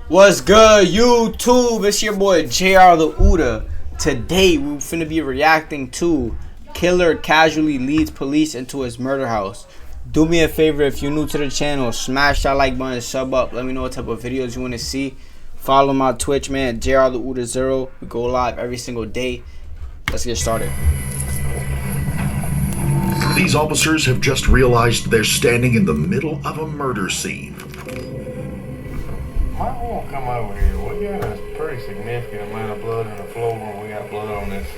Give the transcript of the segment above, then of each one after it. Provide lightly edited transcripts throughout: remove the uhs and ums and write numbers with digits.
What's good, YouTube? It's your boy JrTheOota. Today we finna be reacting to Killer Casually Leads Police into His Murder House. Do me a favor, if you're new to the channel, smash that like button, sub up. Let me know what type of videos you want to see. Follow my Twitch, man, JrTheOota0. We go live every single day. Let's get started. These officers have just realized they're standing in the middle of a murder scene. Might want to come over here. We got a pretty significant amount of blood on the floor and we got blood on this.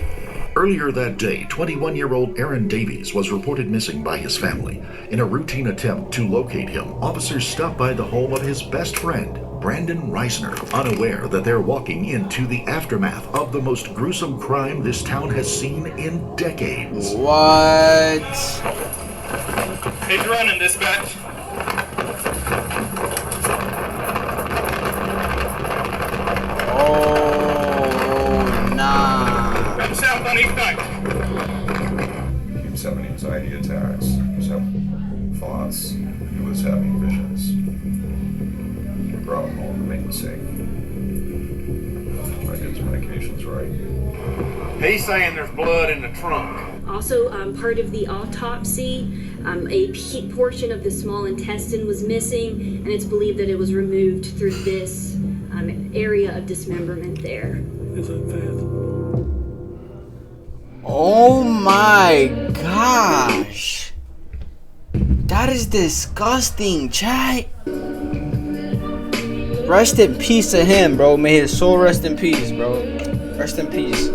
Earlier that day, 21-year-old Aaron Davies was reported missing by his family. In a routine attempt to locate him, officers stopped by the home of his best friend, Brandon Reisner, unaware that they're walking into the aftermath of the most gruesome crime this town has seen in decades. What? He's running, dispatch. Oh, nah. Run south on East Night. Keeps having anxiety attacks. He was having thoughts. He was having visions. He brought him home to make a mistake. Try to get his medications right. He's saying there's blood in the trunk. Also, part of the autopsy, a portion of the small intestine was missing, and it's believed that it was removed through this area of dismemberment there. Oh my gosh. That is disgusting, chat. Rest in peace to him, bro. May his soul rest in peace, bro. Rest in peace.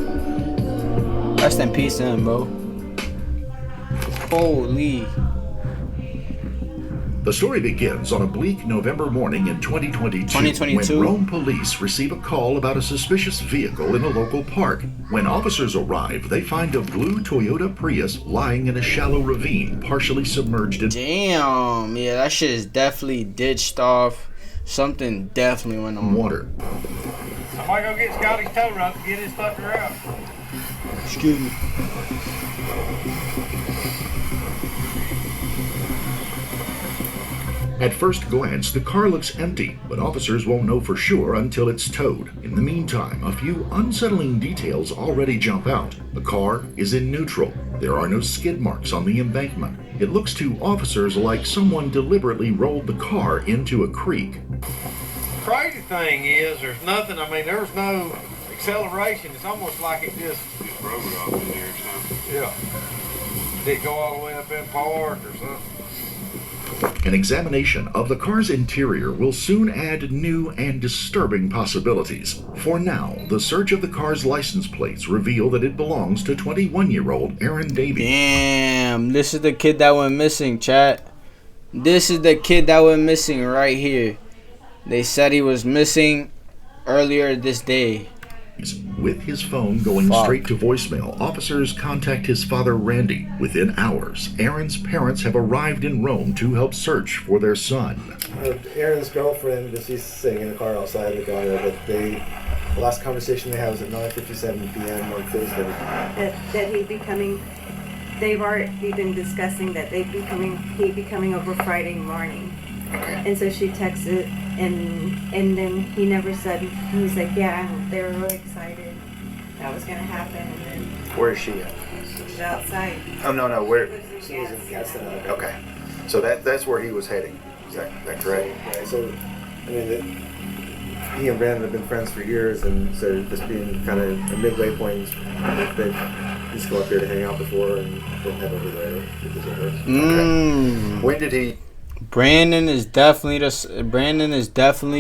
Rest in peace to him, bro. Holy. The story begins on a bleak November morning in 2022 when Rome police receive a call about a suspicious vehicle in a local park. When officers arrive, they find a blue Toyota Prius lying in a shallow ravine, partially submerged in... Damn, yeah, that shit is definitely ditched off. Something definitely went on. Water. Somebody go get Scotty's tow rope and get his fucker out. Excuse me. At first glance, the car looks empty, but officers won't know for sure until it's towed. In the meantime, a few unsettling details already jump out. The car is in neutral. There are no skid marks on the embankment. It looks to officers like someone deliberately rolled the car into a creek. Crazy thing is, there's nothing, there's no acceleration. It's almost like it just Rode off in there or something. yeah. Did it go all the way up in park or something? An examination of the car's interior will soon add new and disturbing possibilities. For now, the search of the car's license plates reveal that it belongs to 21-year-old Aaron Davies. Damn, this is the kid that went missing, chat. This is the kid that went missing right here. They said he was missing earlier this day. With his phone going straight to voicemail, officers contact his father Randy. Within hours, Aaron's parents have arrived in Rome to help search for their son. Aaron's girlfriend, she's sitting in the car outside the car, but the last conversation they had was at 9:57 p.m. on Thursday. That he'd be coming. They've already been discussing that he'd be coming over Friday morning. Okay. And so she texted, and then he never said. He was like, yeah, they were really excited that was gonna happen, and then Where is she at? she's outside. Oh, no, where? She was in Gadsden. Okay. So that's where he was heading. Is that correct? Yeah, so, he and Brandon have been friends for years, and so this being kind of a midway point, they used to go up here to hang out before and then head over there. When did he... Brandon is definitely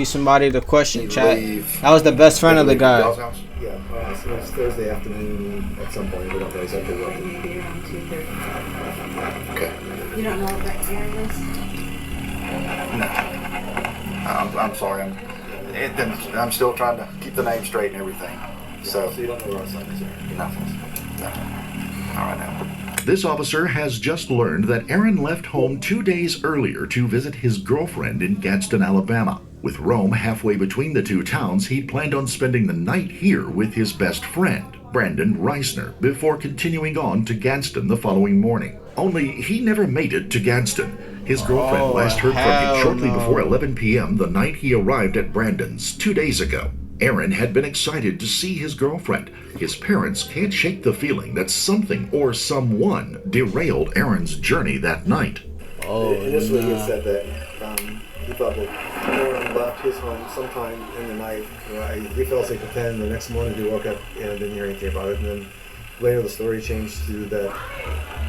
somebody to question, chat. That was the best friend of the guy. Yeah, so it was Thursday afternoon at some point. We don't know exactly what. Maybe around 2:30. Okay. You don't know what Aaron is? No. I'm sorry. I'm still trying to keep the name straight and everything. So you don't know where our son is? No. All right now. This officer has just learned that Aaron left home 2 days earlier to visit his girlfriend in Gadsden, Alabama. With Rome halfway between the two towns, he'd planned on spending the night here with his best friend, Brandon Reisner, before continuing on to Gadsden the following morning. Only he never made it to Gadsden. His girlfriend last heard from him shortly before 11 p.m. the night he arrived at Brandon's 2 days ago. Aaron had been excited to see his girlfriend. His parents can't shake the feeling that something or someone derailed Aaron's journey that night. Initially, he had said that he thought that Aaron left his home sometime in the night. He fell asleep at 10. The next morning, he woke up and didn't hear anything about it. And then later, the story changed to that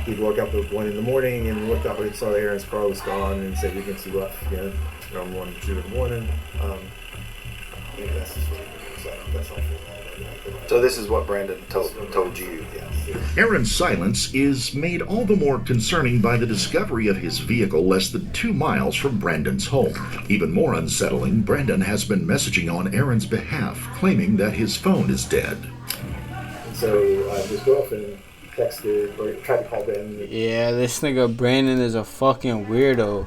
he woke up at 1 in the morning and looked up and he saw that Aaron's car was gone and said, "You can see left again around 1 or 2 in the morning." That's the story. That's all. So this is what Brandon told you. Aaron's silence is made all the more concerning by the discovery of his vehicle less than 2 miles from Brandon's home. Even more unsettling, Brandon has been messaging on Aaron's behalf, claiming that his phone is dead. And so his girlfriend texted or tried to call Brandon. Yeah, this nigga Brandon is a fucking weirdo.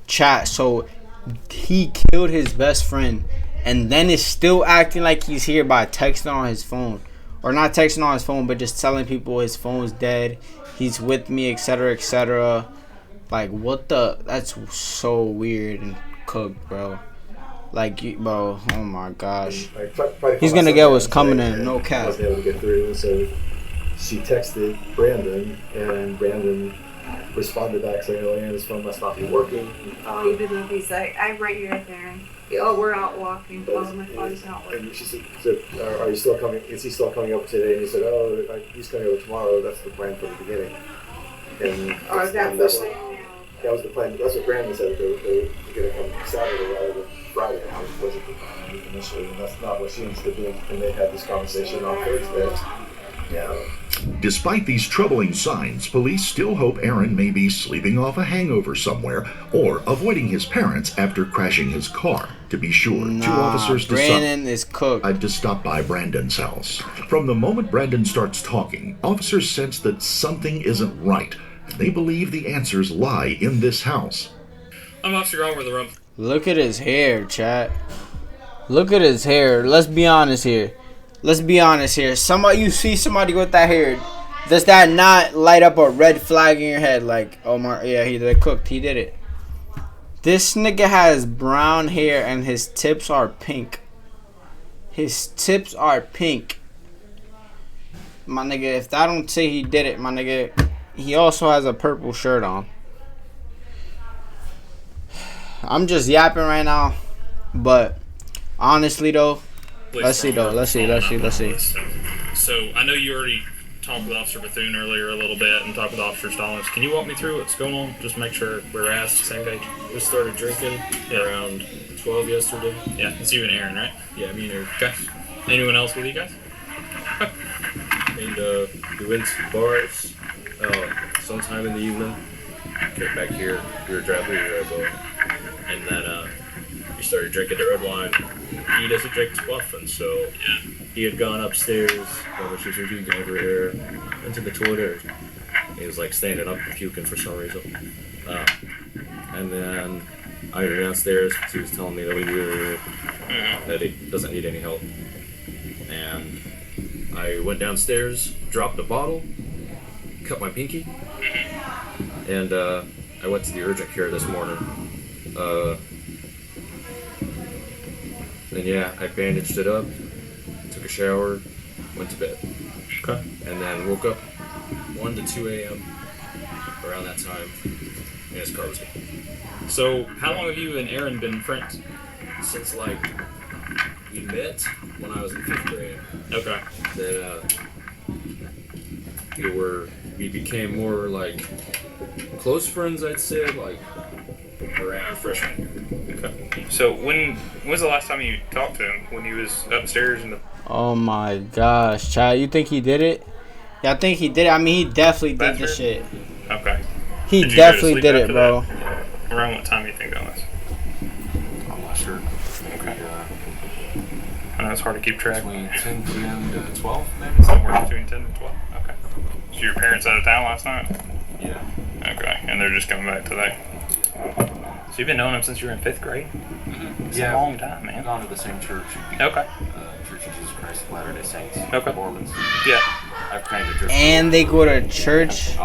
Chat, so he killed his best friend and then is still acting like he's here by texting on his phone. Or not texting on his phone, but just telling people his phone's dead, he's with me, etc., etc. Like, what the? That's so weird and cooked, bro. Like, bro, oh my gosh. He's gonna get what's coming in, no cap. Wasn't able to get through, so she texted Brandon, and Brandon responded back saying, "Oh, Aaron's phone must not be working." He's like, "I'm right here at there." "Oh, we're out walking. Oh, my phone's not working." And she said, "Are you still coming? Is he still coming over today?" And he said, "Oh, he's coming over tomorrow. That's the plan from the beginning." And that was the plan. That's what Brandon said. They were going to come Saturday rather than Friday. It wasn't the plan initially, and that's not what she ended up doing. And they had this conversation on Thursday. Yeah. Despite these troubling signs, police still hope Aaron may be sleeping off a hangover somewhere or avoiding his parents after crashing his car. To be sure, 2 officers decide to stop by Brandon's house. From the moment Brandon starts talking, officers sense that something isn't right. They believe the answers lie in this house. I'm Officer Gone with the room. Look at his hair, chat. Look at his hair. Let's be honest here. You see somebody with that hair, does that not light up a red flag in your head? Like, oh my, yeah, he cooked. He did it. This nigga has brown hair and his tips are pink. His tips are pink. My nigga, if I don't say he did it, my nigga, he also has a purple shirt on. I'm just yapping right now, but honestly though, let's see. So I know you already talked with Officer Bethune earlier a little bit and talked with Officer Stallings. Can you walk me through what's going on? Just make sure we're the same page. We started drinking around 12 yesterday. Yeah, it's you and Aaron, right? Yeah, me and Aaron. Okay. Anyone else with you guys? And we went to bars sometime in the evening. Came back here. We were driving the Red Bull. And then we started drinking the red wine. He doesn't drink too often, so he had gone upstairs, which was drinking over here, went to the toilet. He was like standing up and puking for some reason. And then I went downstairs because he was telling me that that he doesn't need any help. And I went downstairs, dropped a bottle, cut my pinky, and I went to the urgent care this morning. Then I bandaged it up, took a shower, went to bed. Okay. And then woke up 1 to 2 a.m. around that time, and his car was gone. So how long have you and Aaron been friends? Since we met when I was in 5th grade. Okay. Then we became more like close friends, I'd say, around freshman year. Okay. So when was the last time you talked to him? When he was upstairs in the... Oh my gosh, Chad, you think he did it? Yeah, I think he did it. I mean, he definitely did the shit. Okay. He definitely did it, bro. Around what time do you think that was? I'm not sure. Okay. I know it's hard to keep track. Between 10 p.m. to 12, maybe? Somewhere between 10 and 12. Okay. So your parents out of town last night? Yeah. Okay. And they're just coming back today? So you've been knowing him since you were in 5th grade? Mm-hmm. It's a long time, man. Gone to the same church. Okay. Church of Jesus Christ of Latter-day Saints. Okay. Mormons. Yeah. I've kind of drifted. And they go to church.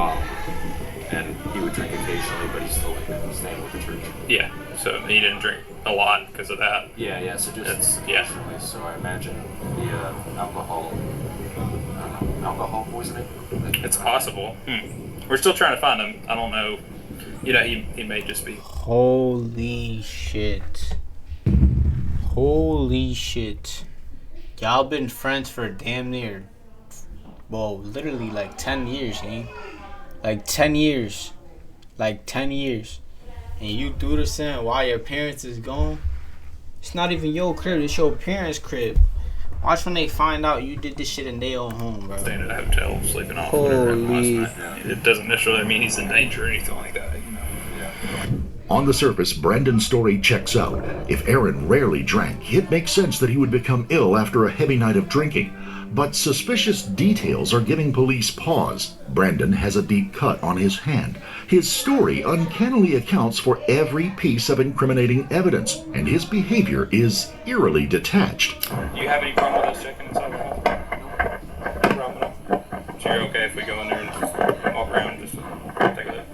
and he would drink occasionally, but he's still like staying with the church. Yeah, so he didn't drink a lot because of that. Yeah, so just occasionally. So I imagine the alcohol poisoning. It's possible. We're still trying to find him. I don't know. You know, he may just be. Holy shit. Holy shit. Y'all been friends for damn near, well, literally like 10 years, gang. Like 10 years. Like 10 years. And you do this thing while your parents is gone. It's not even your crib, it's your parents' crib. Watch when they find out you did this shit in their own home, bro. Staying at a hotel, sleeping off, whatever it was. It doesn't necessarily mean he's in danger or anything like that, you know. On the surface, Brandon's story checks out. If Aaron rarely drank, it makes sense that he would become ill after a heavy night of drinking. But suspicious details are giving police pause. Brandon has a deep cut on his hand. His story uncannily accounts for every piece of incriminating evidence, and his behavior is eerily detached. Do you have any problem with us checking inside the house? No problem at all. So you're okay if we go in there and walk around and just take a look?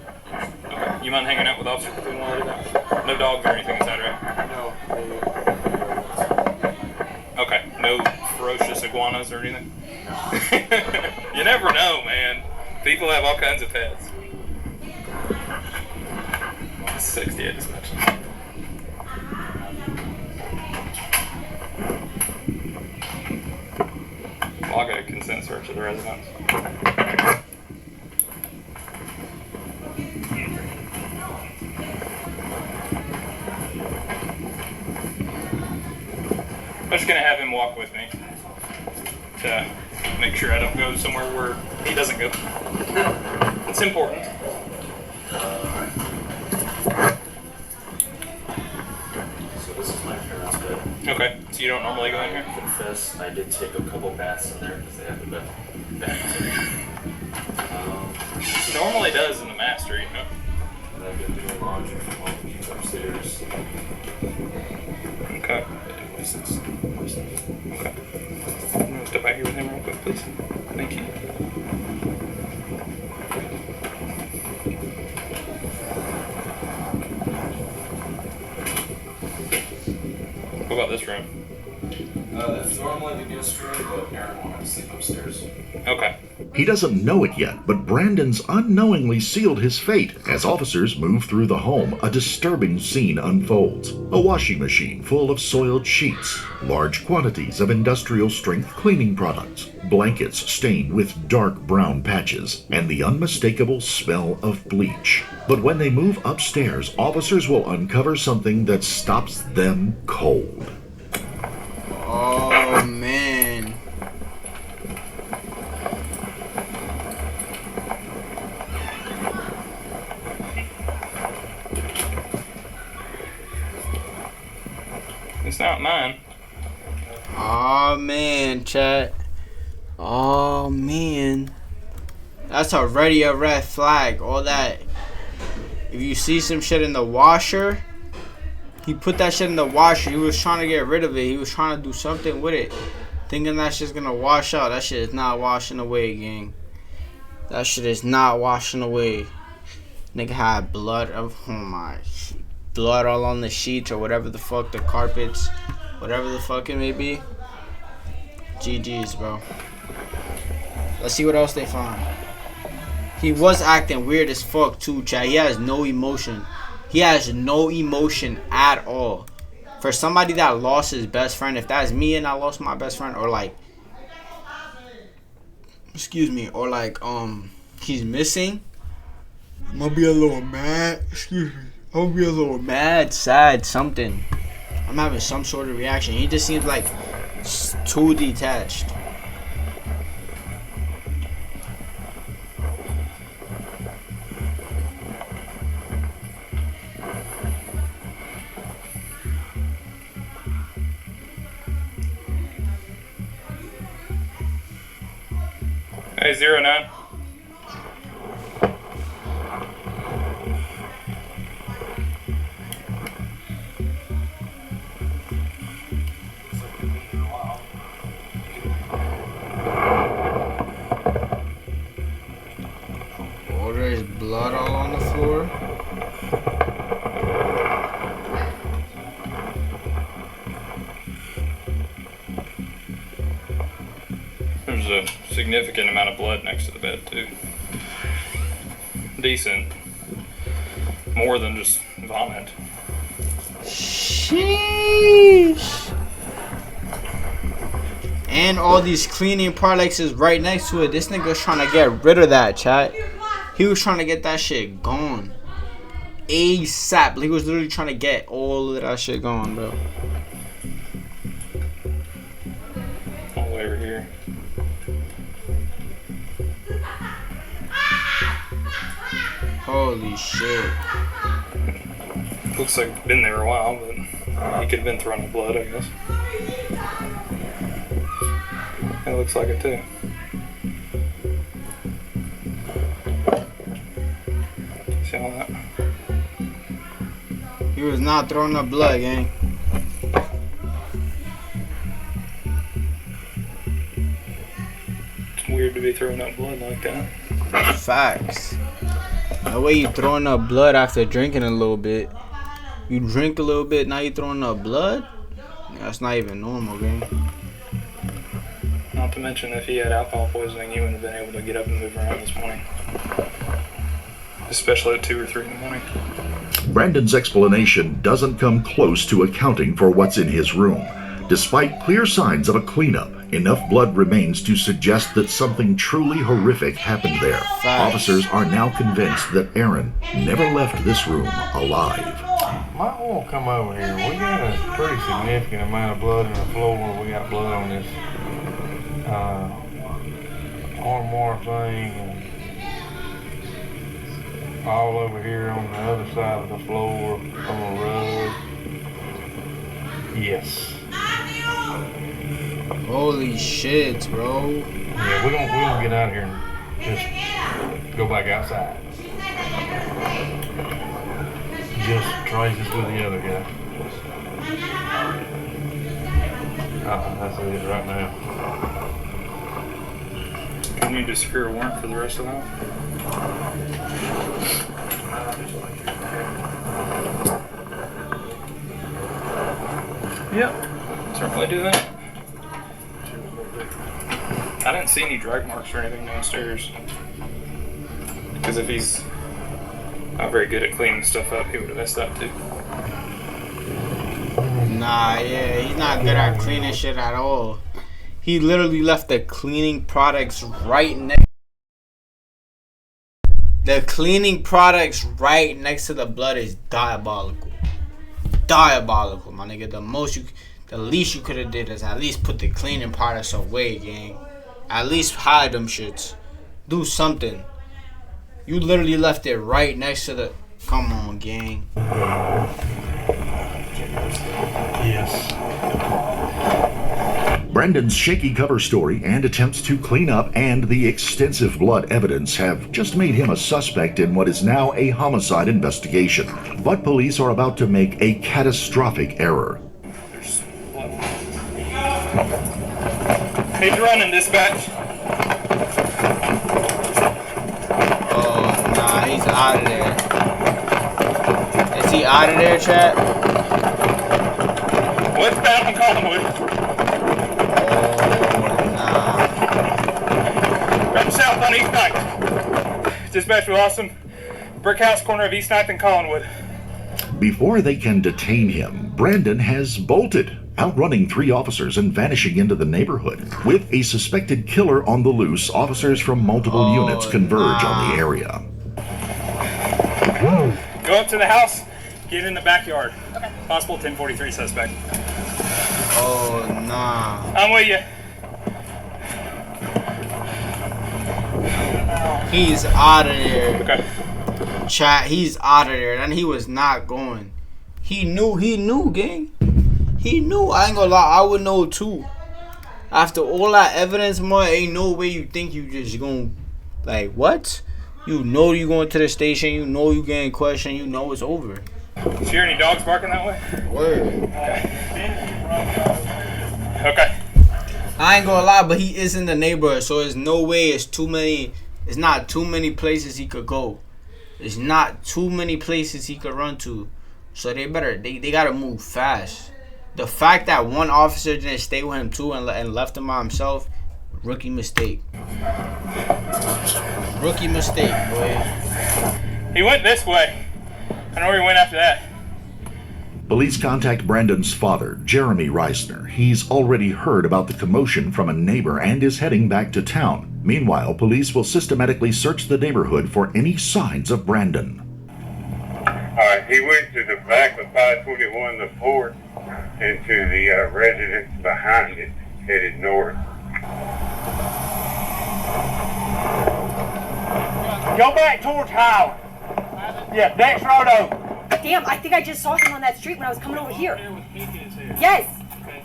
Okay. You mind hanging out with Officer Bethune while I do that? No dogs or anything inside, right? No. Okay. No ferocious iguanas or anything? You never know, man. People have all kinds of pets. 60, I just mentioned. Well, I'll get a consent search of the residence. I'm just going to have him walk with me to make sure I don't go somewhere where he doesn't go. It's important. So this is my parents' bed. Okay, so you don't normally go in here? I confess, I did take a couple baths in there because they have the bathroom. Normally does in the master, you know? And I've been doing laundry from home upstairs. Okay. Okay. I'm gonna step back here with him real quick, please. Thank you. What about this room? That's normally the guest room, but Aaron wanted to sleep upstairs. Okay. He doesn't know it yet, but Brandon's unknowingly sealed his fate. As officers move through the home, a disturbing scene unfolds. A washing machine full of soiled sheets, large quantities of industrial-strength cleaning products, blankets stained with dark brown patches, and the unmistakable smell of bleach. But when they move upstairs, officers will uncover something that stops them cold. Oh, man. It's not mine. Oh, man, chat. Oh, man. That's already a red flag. All that. If you see some shit in the washer, he put that shit in the washer. He was trying to get rid of it. He was trying to do something with it, thinking that shit's gonna wash out. That shit is not washing away, gang. That shit is not washing away. Nigga had blood of, oh my, blood all on the sheets or whatever the fuck, the carpets, whatever the fuck it may be. GG's, bro. Let's see what else they find. He was acting weird as fuck too, chat. He has no emotion. He has no emotion at all. For somebody that lost his best friend, if that's me and I lost my best friend, or like, excuse me, or like, he's missing, I'm gonna be a little mad, excuse me, I'm gonna be a little mad, sad, something. I'm having some sort of reaction. He just seems like too detached. Hey, 09. Oh, there's blood all There's a significant amount of blood next to the bed, too. Decent. More than just vomit. Sheesh. And all these cleaning products is right next to it. This nigga was trying to get rid of that, chat. He was trying to get that shit gone. ASAP. He was literally trying to get all of that shit gone, bro. All the way over here. Holy shit. Looks like it's been there a while, but he could have been throwing up blood, I guess. It looks like it too. See all that? He was not throwing up blood, gang. It's weird to be throwing up blood like that. Facts. The way you throwing up blood after drinking a little bit. You drink a little bit, now you throwing up blood? That's not even normal, gang. Not to mention, if he had alcohol poisoning, he wouldn't have been able to get up and move around this morning. Especially at 2 or 3 in the morning. Brandon's explanation doesn't come close to accounting for what's in his room. Despite clear signs of a cleanup, enough blood remains to suggest that something truly horrific happened there. Officers are now convinced that Aaron never left this room alive. Might want to come over here. We got a pretty significant amount of blood in the floor. We got blood on this armoire thing and all over here on the other side of the floor on the rug. Yes. Holy shit, bro. Yeah, we're gonna get out of here and just go back outside. Just traces with the other guy. That's it right now. We need to secure a warrant for the rest of the house. Yep, certainly do that. I didn't see any drag marks or anything downstairs. Because if he's not very good at cleaning stuff up, he would have messed up too. Nah, yeah, he's not good at cleaning shit at all. He literally left the cleaning products right next. The cleaning products right next to the blood is diabolical. Diabolical, my nigga. The least you could have did is at least put the cleaning products away, gang. At least hide them shits. Do something. You literally left it right next to the. Come on, gang. Yes. Brandon's shaky cover story and attempts to clean up and the extensive blood evidence have just made him a suspect in what is now a homicide investigation. But police are about to make a catastrophic error. He's running, dispatch. Oh, nah, he's out of there. Is he out of there, chat? Westbound from Collinwood. From south on East 9th. Dispatch, we lost him. Brick house corner of East 9th and Collinwood. Before they can detain him, Brandon has bolted, outrunning 3 officers and vanishing into the neighborhood. With a suspected killer on the loose, officers from multiple units converge on the area. Go up to the house, get in the backyard. Okay. Possible 1043 suspect. Oh, nah. I'm with you. He's out of there. Okay. Chat, he's out of there. And he was not going. He knew, gang. He knew. I ain't gonna lie, I would know too. After all that evidence, man, ain't no way you think you just gonna, like, what? You know you going to the station, you know you getting questioned, you know it's over. Did you hear any dogs barking that way? Word. Okay. I ain't gonna lie, but he is in the neighborhood, so there's no way it's not too many places he could go. There's not too many places he could run to. So they gotta move fast. The fact that one officer didn't stay with him too and left him by himself, Rookie mistake. Rookie mistake, boy. He went this way. I know where he went after that. Police contact Brandon's father, Jeremy Reisner. He's already heard about the commotion from a neighbor and is heading back to town. Meanwhile, police will systematically search the neighborhood for any signs of Brandon. He went to the back of 521, the port, into the residence behind it, headed north. Go back towards Howard. Yeah, next road over. Damn, I think I just saw him on that street when I was coming over here. Yes,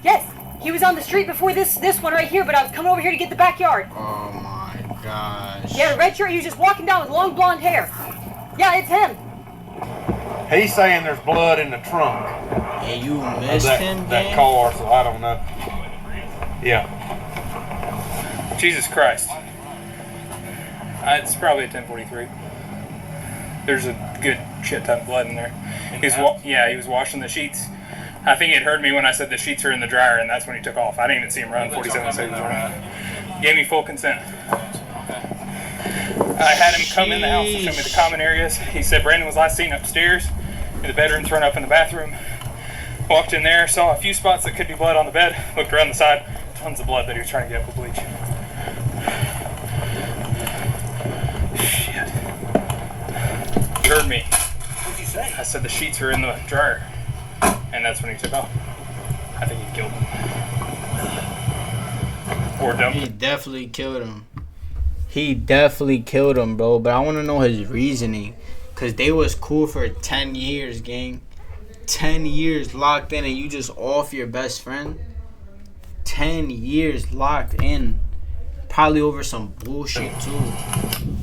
yes. He was on the street before this one right here, but I was coming over here to get the backyard. Oh my gosh. Yeah, the red shirt, he was just walking down with long blonde hair. Yeah, it's him. He's saying there's blood in the trunk. And you missed him, that car, so I don't know. Yeah. Jesus Christ. It's probably a 1043. There's a good shit ton of blood in there. He was washing the sheets. I think he had heard me when I said the sheets are in the dryer, and that's when he took off. I didn't even see him run 47 seconds running. Gave me full consent. I had him come in the house and show me the common areas. He said Brandon was last seen upstairs in the bedroom, thrown up in the bathroom. Walked in there, saw a few spots that could be blood on the bed, looked around the side, tons of blood that he was trying to get up with bleach. Shit. You heard me. What'd you say? I said the sheets are in the dryer. And that's when he took off. I think he killed him. Or dumped him. He definitely killed him. He definitely killed him, bro. But I want to know his reasoning. Because they was cool for 10 years, gang. 10 years locked in and you just off your best friend. 10 years locked in. Probably over some bullshit, too.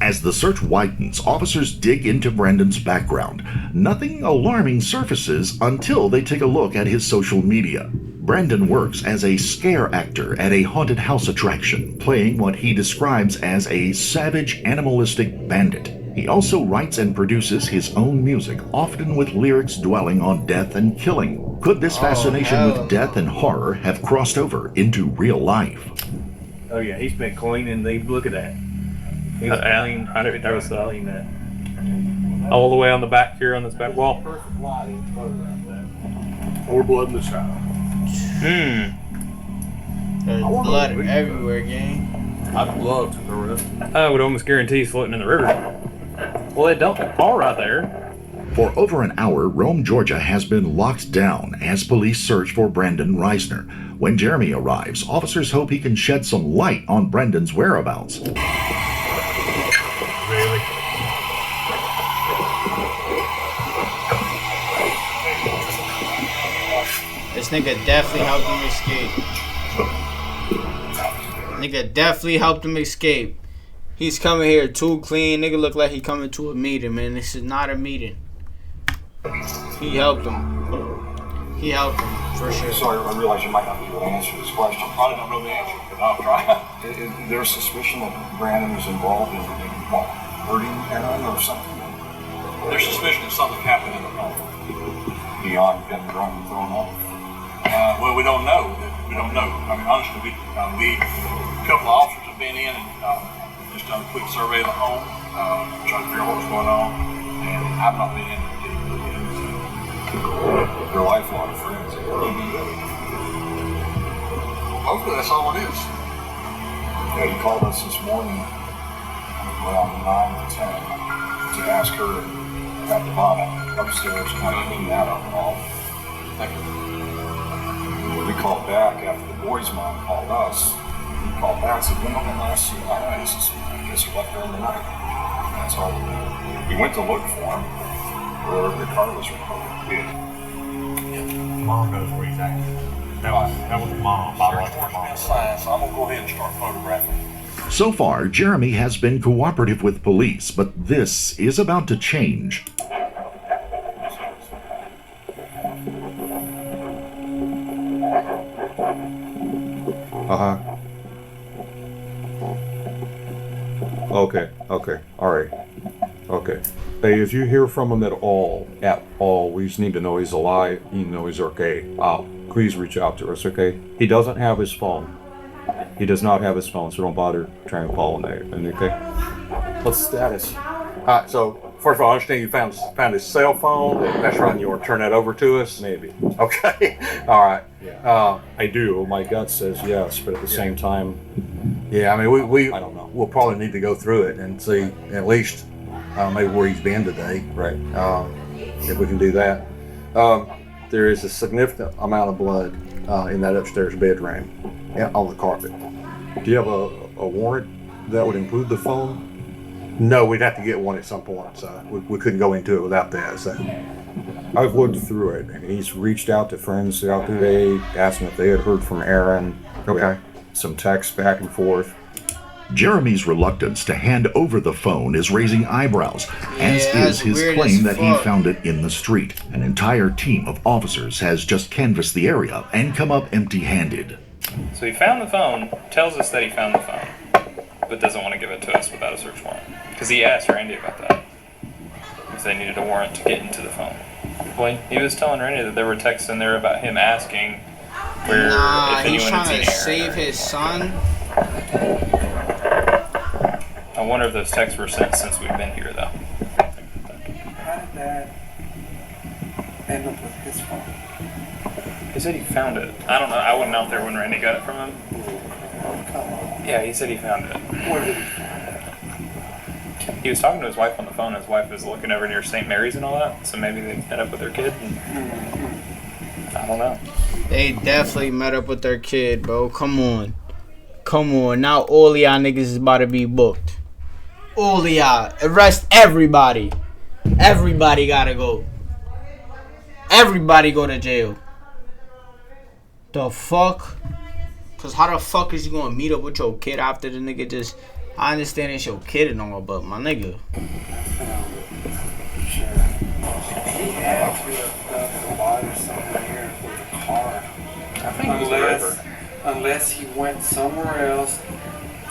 As the search widens, officers dig into Brandon's background. Nothing alarming surfaces until they take a look at his social media. Brandon works as a scare actor at a haunted house attraction, playing what he describes as a savage, animalistic bandit. He also writes and produces his own music, often with lyrics dwelling on death and killing. Could this fascination with death and horror have crossed over into real life? Oh yeah, he's been cleaning. Look at that. He's alien. I don't think that was the alien that. All the way on the back here on this back wall. More blood in the child. There's blood everywhere, gang. I'd love to know this. I would almost guarantee he's floating in the river. Well, they dumped the car right there. For over an hour, Rome, Georgia has been locked down as police search for Brandon Reisner. When Jeremy arrives, officers hope he can shed some light on Brandon's whereabouts. Really? This nigga definitely helped him escape. Nigga definitely helped him escape. He's coming here too clean. Nigga look like he coming to a meeting, man. This is not a meeting. He helped him. He helped him, for sure. Sorry, I realize you might not be able to answer this question. Probably don't know the answer, but I'll try. Is there suspicion that Brandon was involved in what, hurting Aaron or something? There's suspicion that something happened in the home. Beyond getting drunk and thrown up? Well, we don't know. We don't know. I mean, honestly, a couple of officers have been in and just done a quick survey of the home, trying to figure out what was going on, and I've not been in it yet. Your lifelong friends. Hopefully that's all it is. Yeah, you called us this morning around 9 to 10 to ask her at the bottom upstairs how to clean that up and all. Thank you. We called back after the boy's mom called us. We called back and said, when the last seen my eyes? I guess he left during the night. That's all we knew. We went to look for him where the car was reported. Mom knows where he's at. That was mom. My wife was mom. So I'm gonna go ahead and start photographing. So far, Jeremy has been cooperative with police, but this is about to change. Okay, alright. Okay. Hey, if you hear from him at all, we just need to know he's alive, you know he's okay. Please reach out to us, okay? He doesn't have his phone. He does not have his phone, so don't bother trying to call him. Okay? What's the status? Alright, so first of all, I understand you found his cell phone. That's right. You want to turn that over to us? Maybe. Okay. Alright. Yeah. I do. My gut says yes, but at the same time, yeah, I mean, we I don't know. We'll probably need to go through it and see at least maybe where he's been today. Right. If we can do that. There is a significant amount of blood in that upstairs bedroom on the carpet. Do you have a warrant that would include the phone? No, we'd have to get one at some point, so we couldn't go into it without that. So I've looked through it, and he's reached out to friends throughout the day, asking if they had heard from Aaron. Okay. Some texts back and forth. Jeremy's reluctance to hand over the phone is raising eyebrows, as is his claim that he found it in the street. An entire team of officers has just canvassed the area and come up empty-handed. So he found the phone, tells us that he found the phone, but doesn't want to give it to us without a search warrant. Because he asked Randy about that. If they needed a warrant to get into the phone. Well, he was telling Randy that there were texts in there about him asking where if he's anyone had trying seen to Aaron save his son. I wonder if those texts were sent since we've been here, though. How did that end up with his phone? He said he found it. I don't know. I wasn't out there when Randy got it from him. Yeah, he said he found it. Where did he find it? He was talking to his wife on the phone. His wife was looking over near St. Mary's and all that. So maybe they met up with their kid. And I don't know. They definitely met up with their kid, bro. Come on. Come on. Now all y'all niggas is about to be booked. All y'all. Arrest everybody. Everybody gotta go. Everybody go to jail. The fuck? Cause how the fuck is you gonna meet up with your kid after the nigga just... I understand it's your kid and all, but my nigga. He had to have done the water somewhere with a car. I think unless he went somewhere else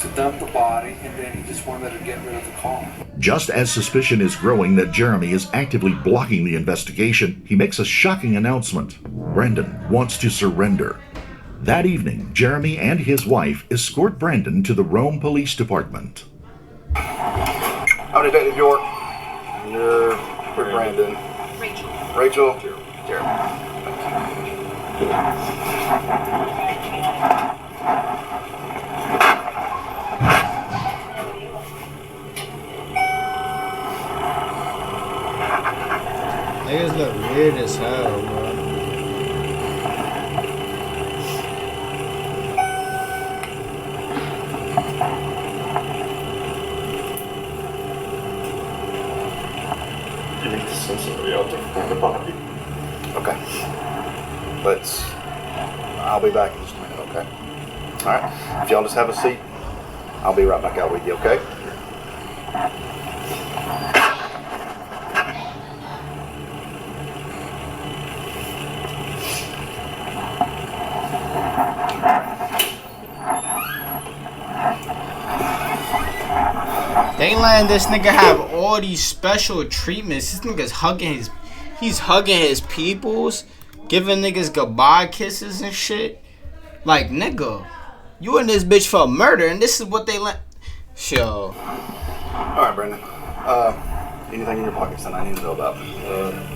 to dump the body and then he just wanted to get rid of the car. Just as suspicion is growing that Jeremy is actively blocking the investigation, he makes a shocking announcement. Brandon wants to surrender. That evening, Jeremy and his wife escort Brandon to the Rome Police Department. I'm Detective York. You're with Brandon. Rachel. Jeremy. Niggas look weird as hell, bro. You need to send somebody out to find the body. Okay. I'll be back in just a minute, okay? Alright. If y'all just have a seat, I'll be right back out with you, okay? They letting this nigga have all these special treatments. This nigga's he's hugging his peoples, giving niggas goodbye kisses and shit. Like, nigga, you in this bitch for murder, and this is what they let. Yo. Alright, Brandon. Anything in your pockets that I need to know about?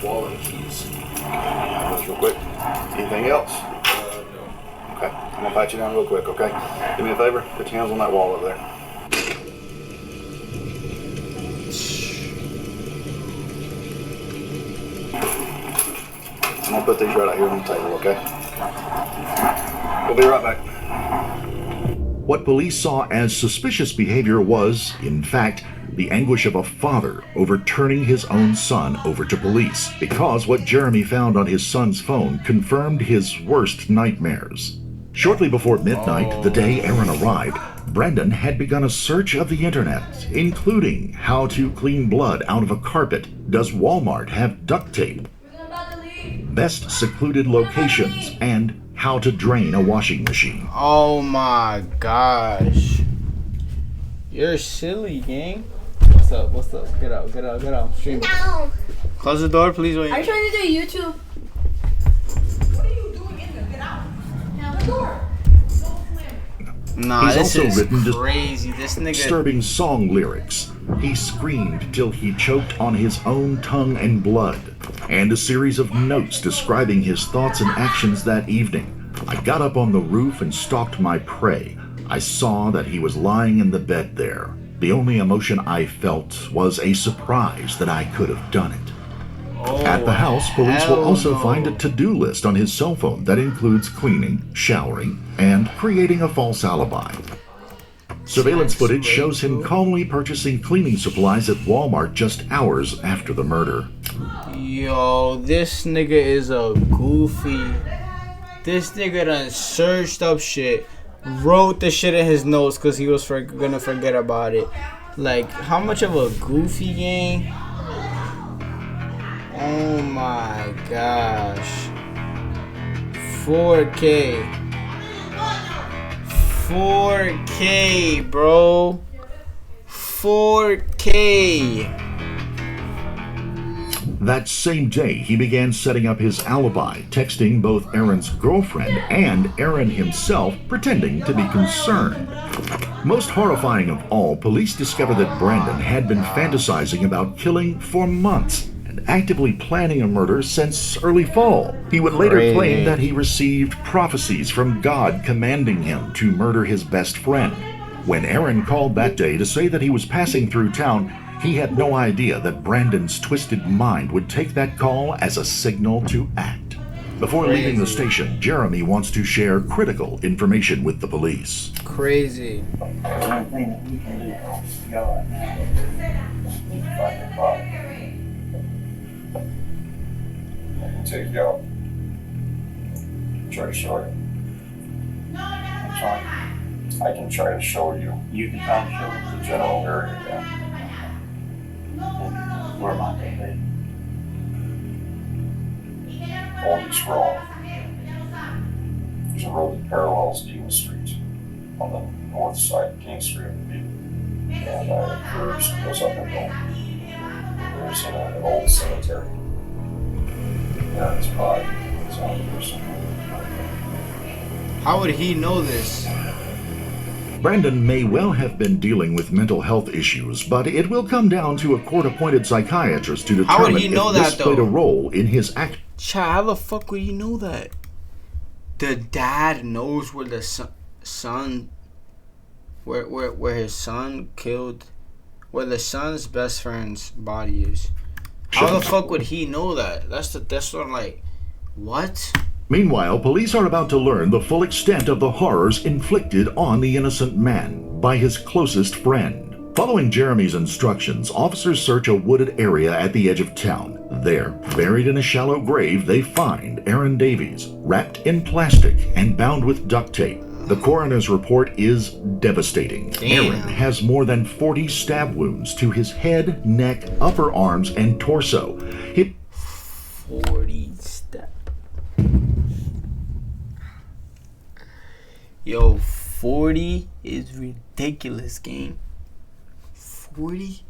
Wallet and keys. Just real quick. Anything else? No. Okay. I'm gonna pat you down real quick, okay? Do me a favor. Put your hands on that wall over there. I'm gonna put these right out here on the table, okay? We'll be right back. What police saw as suspicious behavior was, in fact, the anguish of a father overturning his own son over to police, because what Jeremy found on his son's phone confirmed his worst nightmares. Shortly before midnight, the day Aaron arrived, Brandon had begun a search of the internet, including how to clean blood out of a carpet, does Walmart have duct tape, best secluded locations, and how to drain a washing machine. Oh my gosh. You're silly, gang. What's up? Get out. Stream. No. Close the door, please. Wait. Are you trying to do YouTube? What are you doing in there? Get out. Now the door. Nah, He's this also is written crazy. This nigga. disturbing song lyrics. He screamed till he choked on his own tongue and blood, and a series of notes describing his thoughts and actions that evening. I got up on the roof and stalked my prey. I saw that he was lying in the bed there. The only emotion I felt was a surprise that I could have done it. At the house, police will also find a to-do list on his cell phone that includes cleaning, showering, and creating a false alibi. Surveillance footage shows him calmly purchasing cleaning supplies at Walmart just hours after the murder. Yo, this nigga is a goofy. This nigga done searched up shit, wrote the shit in his notes because he was gonna forget about it. Like, how much of a goofy gang? Oh my gosh. 4K. 4K, bro. 4K. That same day, he began setting up his alibi, texting both Aaron's girlfriend and Aaron himself, pretending to be concerned. Most horrifying of all, police discovered that Brandon had been fantasizing about killing for months and actively planning a murder since early fall. He would later claim that he received prophecies from God commanding him to murder his best friend. When Aaron called that day to say that he was passing through town, he had no idea that Brandon's twisted mind would take that call as a signal to act. Before leaving the station, Jeremy wants to share critical information with the police. Crazy. The only thing that we can do is God. Find the body. I can take you out. Try to show you. I'm sorry. I can try to show you You can try to show us the general area, yeah. where my day Old Scroll. There's a road that parallels Eagle Street on the north side of King Street. And it curves, goes up and down. There's an old cemetery. Yeah, it's probably it's on the person. How would he know this? Brandon may well have been dealing with mental health issues, but it will come down to a court-appointed psychiatrist to How would determine he know if this that, played a though? role in his act. Child, how the fuck would you know that? The dad knows where the son, where his son killed, where the son's best friend's body is. How the fuck would he know that? That's what I'm like, what? Meanwhile, police are about to learn the full extent of the horrors inflicted on the innocent man by his closest friend. Following Jeremy's instructions, officers search a wooded area at the edge of town. There, buried in a shallow grave, they find Aaron Davies, wrapped in plastic and bound with duct tape. The coroner's report is devastating. Damn. Aaron has more than 40 stab wounds to his head, neck, upper arms, and torso. 40 step. Yo, 40 is ridiculous, gang. 40?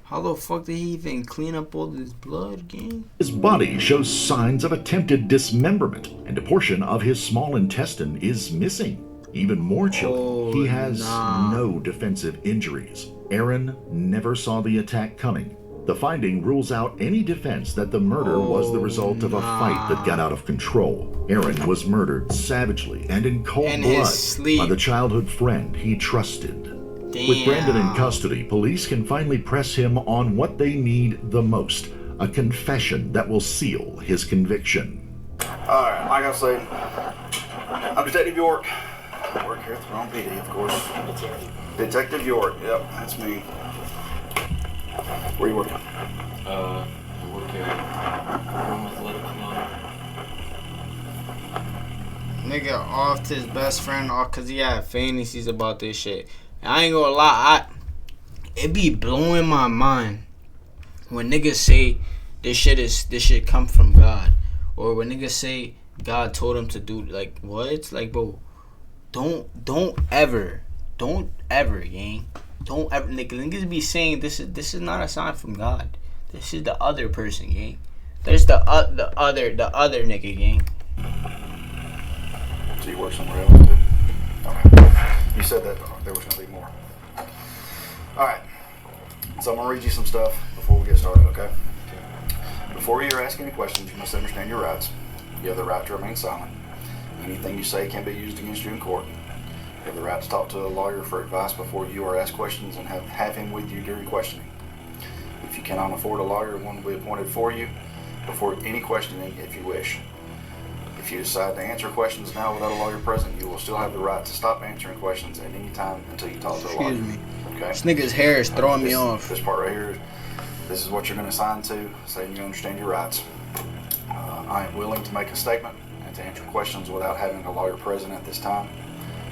How the fuck did he even clean up all this blood, gang? His body shows signs of attempted dismemberment, and a portion of his small intestine is missing. Even more chilling, he has no defensive injuries. Aaron never saw the attack coming. The finding rules out any defense that the murder was the result of a fight that got out of control. Aaron was murdered savagely and in cold blood by the childhood friend he trusted. Damn. With Brandon in custody, police can finally press him on what they need the most, a confession that will seal his conviction. Alright, like I was saying, I'm Detective York. I work here at the Wrong PD, of course. Detective York, yep, that's me. Where you working? I work at Home Athletic Club. Nigga off to his best friend off because he had fantasies about this shit. And I ain't gonna lie, it be blowing my mind when niggas say this shit come from God, or when niggas say God told him to do, like, what? Like, bro, don't ever, gang. Don't ever, niggas be saying this is not a sign from God. This is the other person, gang. There's the other nigga, gang. So you work somewhere else too? Okay. You said that there was gonna be more. Alright. So I'm gonna read you some stuff before we get started, okay? Before you ask any questions, you must understand your rights. You have the right to remain silent. Anything you say can be used against you in court. You have the right to talk to a lawyer for advice before you are asked questions and have him with you during questioning. If you cannot afford a lawyer, one will be appointed for you before any questioning if you wish. If you decide to answer questions now without a lawyer present, you will still have the right to stop answering questions at any time until you talk to a lawyer. Excuse me. Okay? This nigga's hair is throwing me off. This part right here, this is what you're going to sign to, saying you understand your rights. I am willing to make a statement and to answer questions without having a lawyer present at this time.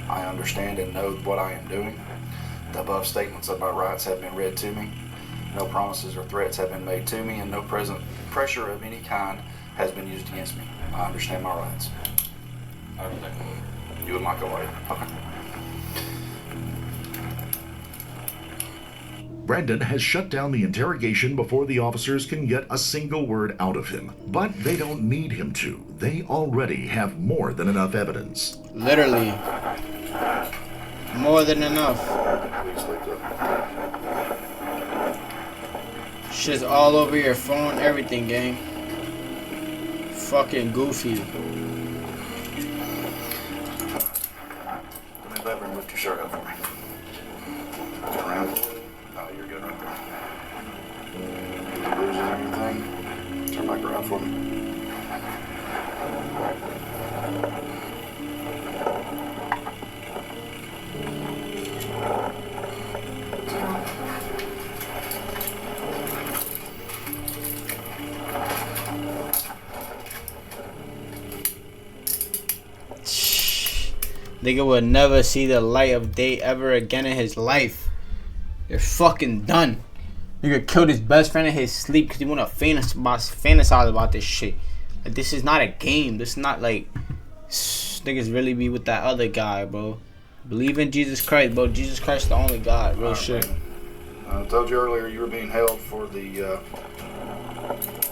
I understand and know what I am doing. The above statements of my rights have been read to me. No promises or threats have been made to me, and no present pressure of any kind has been used against me. I understand my rights. You would like a lawyer? Okay. Brandon has shut down the interrogation before the officers can get a single word out of him. But they don't need him to. They already have more than enough evidence. Literally. More than enough. Shit's all over your phone, everything, gang. Fucking goofy. Do me a favor and lift your shirt up for me. Turn around. Oh, you're good right there. Any bruises or anything? Turn back around for me. Nigga would never see the light of day ever again in his life. You're fucking done. Nigga killed his best friend in his sleep because he wanna fantasize about this shit. Like, this is not a game. This is not like niggas really be with that other guy, bro. Believe in Jesus Christ, bro. Jesus Christ the only God. Real shit. I told you earlier you were being held for the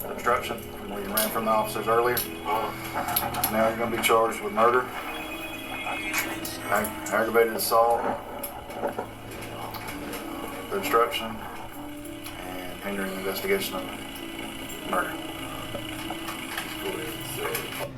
obstruction from where you ran from the officers earlier. Now you're going to be charged with murder, aggravated assault, obstruction, and hindering investigation of murder.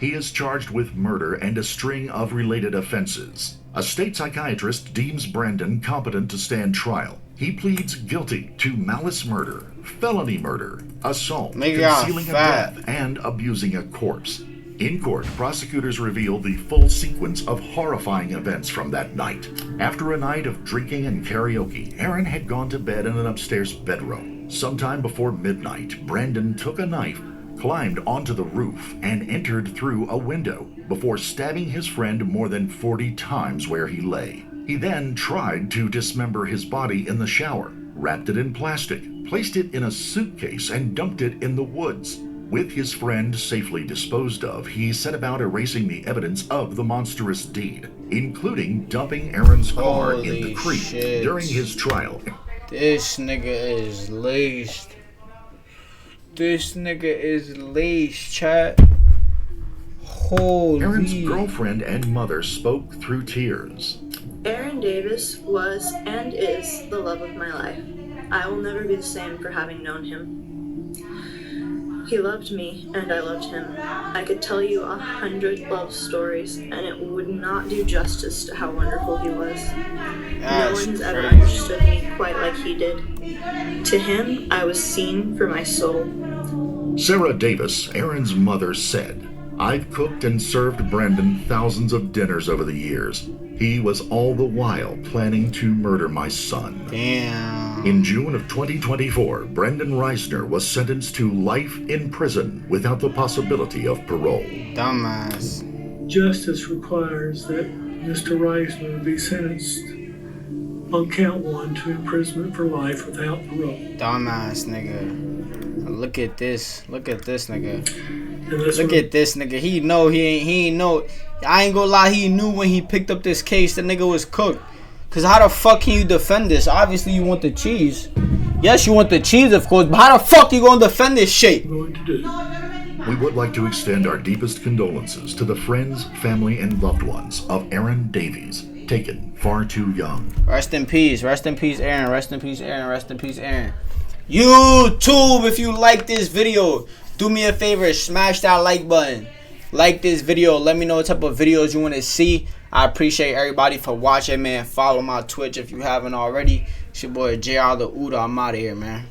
He is charged with murder and a string of related offenses. A state psychiatrist deems Brandon competent to stand trial. He pleads guilty to malice murder, felony murder, assault, concealing a death, and abusing a corpse. In court, prosecutors revealed the full sequence of horrifying events from that night. After a night of drinking and karaoke, Aaron had gone to bed in an upstairs bedroom. Sometime before midnight, Brandon took a knife, climbed onto the roof, and entered through a window before stabbing his friend more than 40 times where he lay. He then tried to dismember his body in the shower, wrapped it in plastic, placed it in a suitcase, and dumped it in the woods. With his friend safely disposed of, he set about erasing the evidence of the monstrous deed, including dumping Aaron's car in the creek during his trial. This nigga is laced. This nigga is laced, chat. Holy. Aaron's girlfriend and mother spoke through tears. Aaron Davis was and is the love of my life. I will never be the same for having known him. He loved me, and I loved him. I could tell you 100 love stories, and it would not do justice to how wonderful he was. No one has ever understood me quite like he did. To him, I was seen for my soul. Sarah Davis, Aaron's mother, said, "I've cooked and served Brandon thousands of dinners over the years. He was all the while planning to murder my son." Damn. In June of 2024, Brendan Reisner was sentenced to life in prison without the possibility of parole. Dumbass. Justice requires that Mr. Reisner be sentenced on count 1 to imprisonment for life without parole. Dumbass nigga. Look at this. Look at this nigga. Look at this nigga. He ain't know. I ain't gonna lie, he knew when he picked up this case the nigga was cooked. Cause how the fuck can you defend this? Obviously you want the cheese. Yes, you want the cheese, of course, but how the fuck you gonna defend this shit? Going to do We would like to extend our deepest condolences to the friends, family, and loved ones of Aaron Davies, taken far too young. Rest in peace, Aaron. Rest in peace, Aaron. Rest in peace, Aaron. YouTube, if you like this video, do me a favor, smash that like button. Like this video. Let me know what type of videos you want to see. I appreciate everybody for watching, man. Follow my Twitch if you haven't already. It's your boy JrTheOota. I'm out of here, man.